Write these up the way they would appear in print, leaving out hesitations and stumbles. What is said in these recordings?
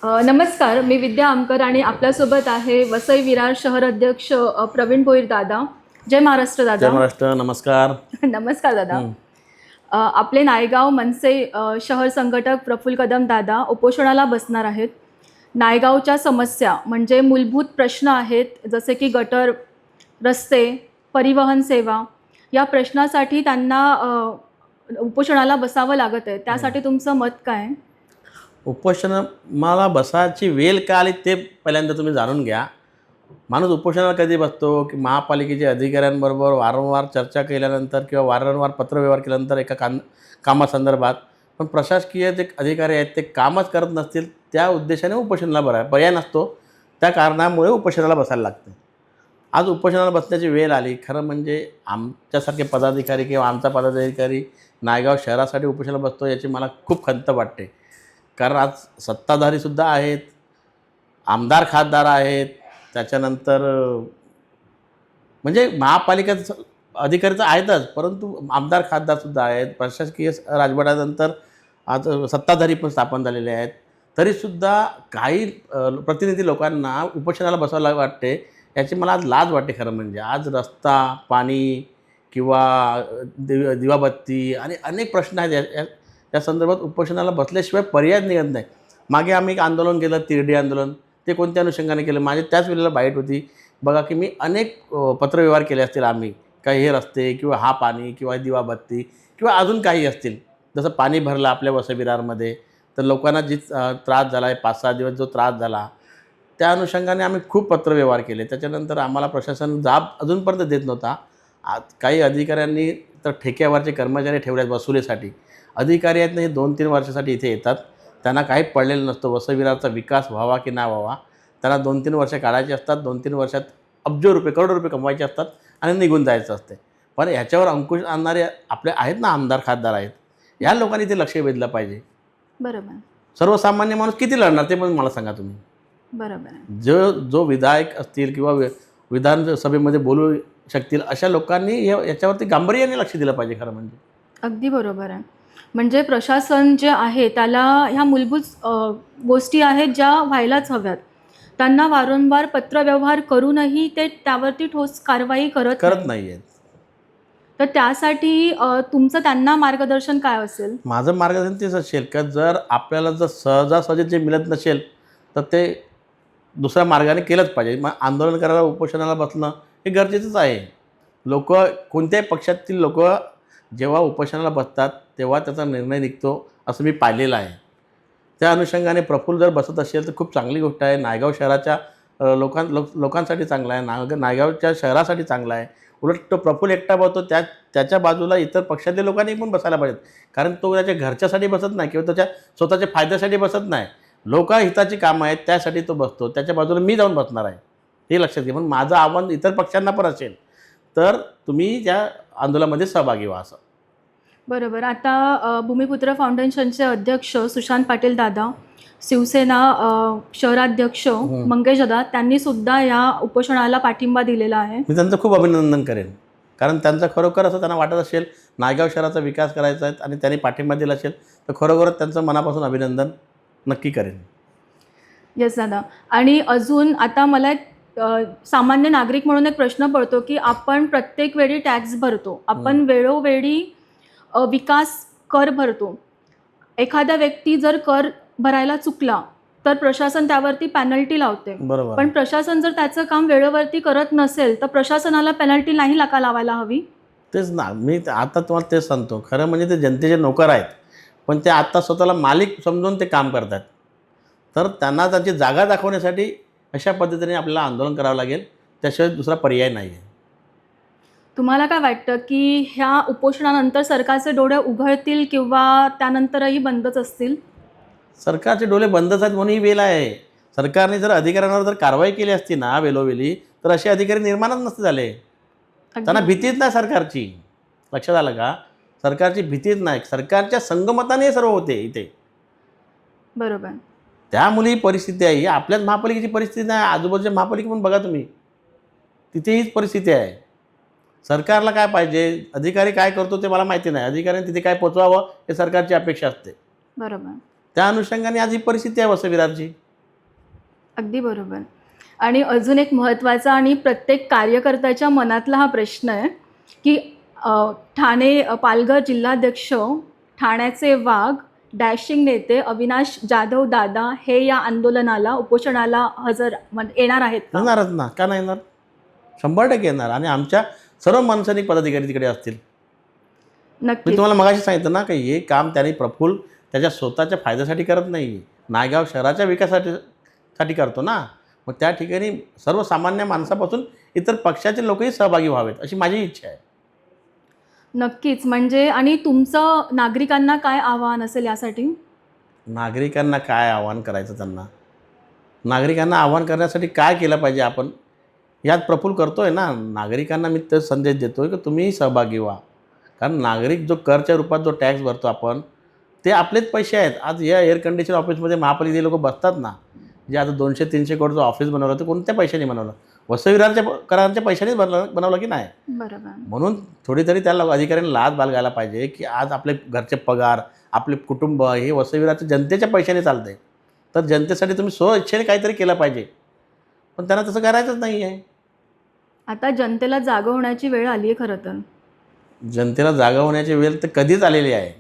नमस्कार, मी विद्या आमकर आणि आपल्यासोबत आहे वसई विरार शहर अध्यक्ष प्रवीण भोईर दादा. जय महाराष्ट्र जय दादा. महाराष्ट्र. नमस्कार. नमस्कार दादा. हं. आपले नायगाव मनसे शहर संघटक प्रफुल्ल कदम दादा उपोषणाला बसणार आहेत. नायगावच्या समस्या म्हणजे मूलभूत प्रश्न आहेत, जसे की गटर, रस्ते, परिवहन सेवा. या प्रश्नासाठी त्यांना उपोषणाला बसावं लागत आहे. त्यासाठी तुमचं मत काय आहे? उपोषणाला बसायची वेळ का आली ते पहिल्यांदा तुम्ही जाणून घ्या. माणूस उपोषणाला कधी बसतो की महापालिकेच्या अधिकाऱ्यांबरोबर वारंवार चर्चा केल्यानंतर किंवा वारंवार पत्रव्यवहार केल्यानंतर एका कामासंदर्भात. पण प्रशासकीय जे अधिकारी आहेत ते कामच करत नसतील, त्या उद्देशाने उपोषणाला पर्याय नसतो. त्या कारणामुळे उपोषणाला बसायला लागतं. आज उपोषणाला बसण्याची वेळ आली. खरं म्हणजे आमच्यासारखे पदाधिकारी किंवा आमचा पदाधिकारी नायगाव शहरासाठी उपोषणाला बसतो याची मला खूप खंत वाटते. कारण आज सत्ताधारीसुद्धा आहेत, आमदार खासदार आहेत, त्याच्यानंतर म्हणजे महापालिकेत अधिकारी तर आहेतच, परंतु आमदार खासदारसुद्धा आहेत. प्रशासकीय राजवटानंतर आज सत्ताधारी पण स्थापन झालेले आहेत. तरीसुद्धा काही प्रतिनिधी लोकांना उपोषणाला बसावं वाटते, याची मला आज लाज वाटते. खरं म्हणजे आज रस्ता, पाणी किंवा दिवाबत्ती आणि अनेक प्रश्न आहेत. या संदर्भात उपोषणाला बसल्याशिवाय पर्याय निघत नाही. मागे आम्ही एक आंदोलन केलं, तिरडी आंदोलन. ते कोणत्या अनुषंगाने केलं? माझी त्याच वेळेला बाईट होती. बघा की मी अनेक पत्रव्यवहार केले असतील आम्ही, काही हे रस्ते किंवा हा पाणी किंवा दिवाबत्ती किंवा अजून काही असतील. जसं पाणी भरलं आपल्या वसई विरारमध्ये, तर लोकांना जी त्रास झाला आहे, 5-6 दिवस जो त्रास झाला, त्या अनुषंगाने आम्ही खूप पत्रव्यवहार केले. त्याच्यानंतर आम्हाला प्रशासन जाब अजूनपर्यंत देत नव्हता. आज काही अधिकाऱ्यांनी तर ठेक्यावरचे कर्मचारी ठेवले आहेत वसुलीसाठी. अधिकारी आहेत ना, हे 2-3 वर्षासाठी इथे येतात. त्यांना काही पडलेलं नसतं वसई विरारचा विकास व्हावा की नाही व्हावा. त्यांना 2-3 वर्ष काढायची असतात. 2-3 वर्षात अब्ज रुपये, करोड रुपये कमवायचे असतात आणि निघून जायचं असते. पण ह्याच्यावर अंकुश आणणारे आपले आहेत ना, आमदार खासदार आहेत, ह्या लोकांनी ते लक्ष वेधलं पाहिजे. बरोबर. सर्वसामान्य माणूस किती लढणार ते पण मला सांगा तुम्ही. बरोबर आहे. जो विधायक असतील किंवा विधानसभेमध्ये बोलू शकतील अशा लोकांनी याच्यावरती गांभीर्याने लक्ष दिलं पाहिजे. खरं म्हणजे अगदी बरोबर आहे. म्हणजे प्रशासन जे आहे त्याला ह्या मूलभूत गोष्टी आहेत ज्या व्हायलाच हव्यात. त्यांना वारंवार पत्रव्यवहार करूनही ते त्यावरती ठोस कारवाई करत नाही आहेत. तर त्यासाठी तुमचं त्यांना मार्गदर्शन काय असेल? माझं मार्गदर्शन तेच असेल का जर आपल्याला जर सहजासहजी जे मिळत नसेल तर ते दुसऱ्या मार्गाने केलंच पाहिजे. मग आंदोलन करायला, उपोषणाला बसणं हे गरजेचंच आहे. कोणत्याही पक्षातील लोक जेव्हा उपोषणाला बसतात तेव्हा त्याचा निर्णय निघतो असं मी पाहिलेलं आहे. त्या अनुषंगाने प्रफुल्ल जर बसत असेल तर खूप चांगली गोष्ट आहे. नायगाव शहराच्या लोकांसाठी चांगलं आहे. नायगावच्या शहरासाठी चांगलं आहे. उलट तो प्रफुल्ल एकटा बसतो, त्याच्या बाजूला इतर पक्षातल्या लोकांनी पण बसायला पाहिजेत. कारण तो त्याच्या घरच्यासाठी बसत नाही किंवा त्याच्या स्वतःच्या फायद्यासाठी बसत नाही. लोकहिताची कामं आहेत त्यासाठी तो बसतो. त्याच्या बाजूला मी जाऊन बसणार आहे, हे लक्षात घ्या. पण माझं आव्हान इतर पक्षांना पण असेल, तर तुम्ही त्या आंदोलनामध्ये सहभागी व्हा असं. बरोबर. आता भूमिपुत्र फाउंडेशनचे अध्यक्ष सुशांत पाटील दादा, शिवसेना शहराध्यक्ष मंगेश दादा, त्यांनी सुद्धा या उपोषणाला पाठिंबा दिलेला आहे. मी त्यांचं खूप अभिनंदन करेन. कारण त्यांचं खरोखर असं त्यांना वाटत असेल नायगाव शहराचा विकास करायचा आहे आणि त्यांनी पाठिंबा दिला असेल तर खरोखरच त्यांचं मनापासून अभिनंदन नक्की करेन. येस दादा. आणि अजून आता मला एक सामान्य नागरिक म्हणून एक प्रश्न पडतो की आपण प्रत्येक वेळी टॅक्स भरतो, आपण वेळोवेळी विकास कर भरतो. एखादा व्यक्ती जर कर भरायला चुकला तर प्रशासन त्यावरती पेनल्टी लावते. बरोबर. पण प्रशासन जर त्याचं काम वेळेवरती करत नसेल तर प्रशासनाला पेनल्टी नाही लावायला हवी. तेच ना, मी आता तुम्हाला तेच सांगतो. खरं म्हणजे ते जनतेचे नोकर आहेत, पण ते आत्ता स्वतःला मालिक समजून ते काम करतात. तर त्यांना त्यांची जागा दाखवण्यासाठी अशा पद्धतीने आपल्याला आंदोलन करावं लागेल. त्याशिवाय दुसरा पर्याय नाही आहे. तुम्हाला काय वाटतं की ह्या उपोषणानंतर सरकारचे डोळे उघडतील किंवा त्यानंतरही बंदच असतील? सरकारचे डोळे बंदच आहेत म्हणून ही वेळ आहे. सरकारने जर अधिकाऱ्यांवर जर कारवाई केली असती ना वेळोवेळी, तर असे अधिकारी निर्माणच नसते झाले. त्यांना भीतीच नाही सरकारची. लक्षात आलं का? सरकारची भीतीच नाही. सरकारच्या संगमताने सर्व होते इथे. बरोबर. त्यामुळे ही परिस्थिती आहे. ही आपल्याच महापालिकेची परिस्थिती नाही, आजूबाजूच्या महापालिका पण बघा तुम्ही, तिथे हीच परिस्थिती आहे. सरकारला काय पाहिजे, अधिकारी काय करतो ते मला माहिती नाही. अधिकाऱ्यांनी तिथे काय पोचवावं हे सरकारची अपेक्षा असते. बरोबर. त्या अनुषंगाने आज ही परिस्थिती आहे वसई विरारची. अगदी बरोबर. आणि अजून एक महत्त्वाचा आणि प्रत्येक कार्यकर्त्याच्या मनातला हा प्रश्न आहे, की ठाणे पालघर जिल्हाध्यक्ष, ठाण्याचे वाघ, डॅशिंग नेते अविनाश जाधव दादा हे या आंदोलनाला, उपोषणाला येणार आहेत का? येणारच ना, का नाही येणार? 100% येणार. आणि आमच्या सर्व मनसैनिक पदाधिकारी तिकडे असतील. मी नक्कीच. तुम्हाला मगाशी सांगितलं ना, की हे काम त्यांनी प्रफुल्ल त्याच्या स्वतःच्या फायद्यासाठी करत नाही, नायगाव शहराच्या विकासासाठी करतो ना. मग त्या ठिकाणी सर्वसामान्य माणसापासून इतर पक्षाचे लोकही सहभागी व्हावेत, अशी माझी इच्छा आहे. नक्कीच. म्हणजे आणि तुमचं नागरिकांना काय आव्हान असेल यासाठी? नागरिकांना काय आव्हान करायचं त्यांना? नागरिकांना आव्हान करण्यासाठी काय केलं पाहिजे आपण? यात प्रफुल्ल करतोय ना. नागरिकांना मी तर संदेश देतोय की तुम्हीही सहभागी व्हा. कारण नागरिक जो करच्या रूपात जो टॅक्स भरतो आपण, ते आपलेच पैसे आहेत. आज या एअर कंडिशन ऑफिसमध्ये महापालिकेचे लोक बसतात ना, जे आता 200-300 कोटीचं ऑफिस बनवलं, ते कोणत्या पैशाने बनवलं? वसविरांच्या करांच्या पैशानेच बनवलं की नाही? बरोबर. म्हणून थोडी तरी त्याला अधिकाऱ्यांनी लाज बाळगायला पाहिजे, की आज आपले घरचे पगार, आपले कुटुंब हे वसविराच्या जनतेच्या पैशाने चालते. तर जनतेसाठी तुम्ही स्वइच्छेने काहीतरी केलं पाहिजे. पण त्यांना तसं करायचंच नाही आहे. आता जनतेला जागं होण्याची वेळ आली आहे खरं तर. जनतेला जागा होण्याची वेळ तर कधीच आलेली आहे.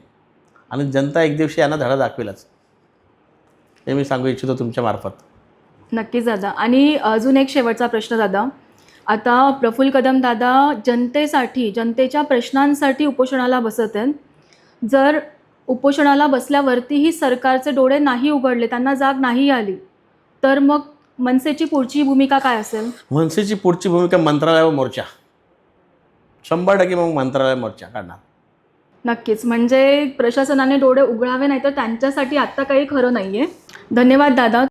आणि जनता एक दिवशी यांना धडा दाखवेलच, हे मी सांगू इच्छितो तुमच्या मार्फत. नक्कीच दादा. आणि अजून एक शेवटचा प्रश्न दादा. आता प्रफुल्ल कदम दादा जनतेसाठी, जनतेच्या प्रश्नांसाठी उपोषणाला बसत आहेत. जर उपोषणाला बसल्यावरतीही सरकारचे डोळे नाही उघडले, त्यांना जाग नाही आली, तर मग मनसेची पुढची भूमिका काय असेल? मनसेची पुढची भूमिका मंत्रालयावर मोर्चा. 100% मग मंत्रालय मोर्चा काढणार. नक्कीच. म्हणजे प्रशासनाने डोळे उघडावे, नाही तर त्यांच्यासाठी आत्ता काही खरं नाही आहे. धन्यवाद दादा.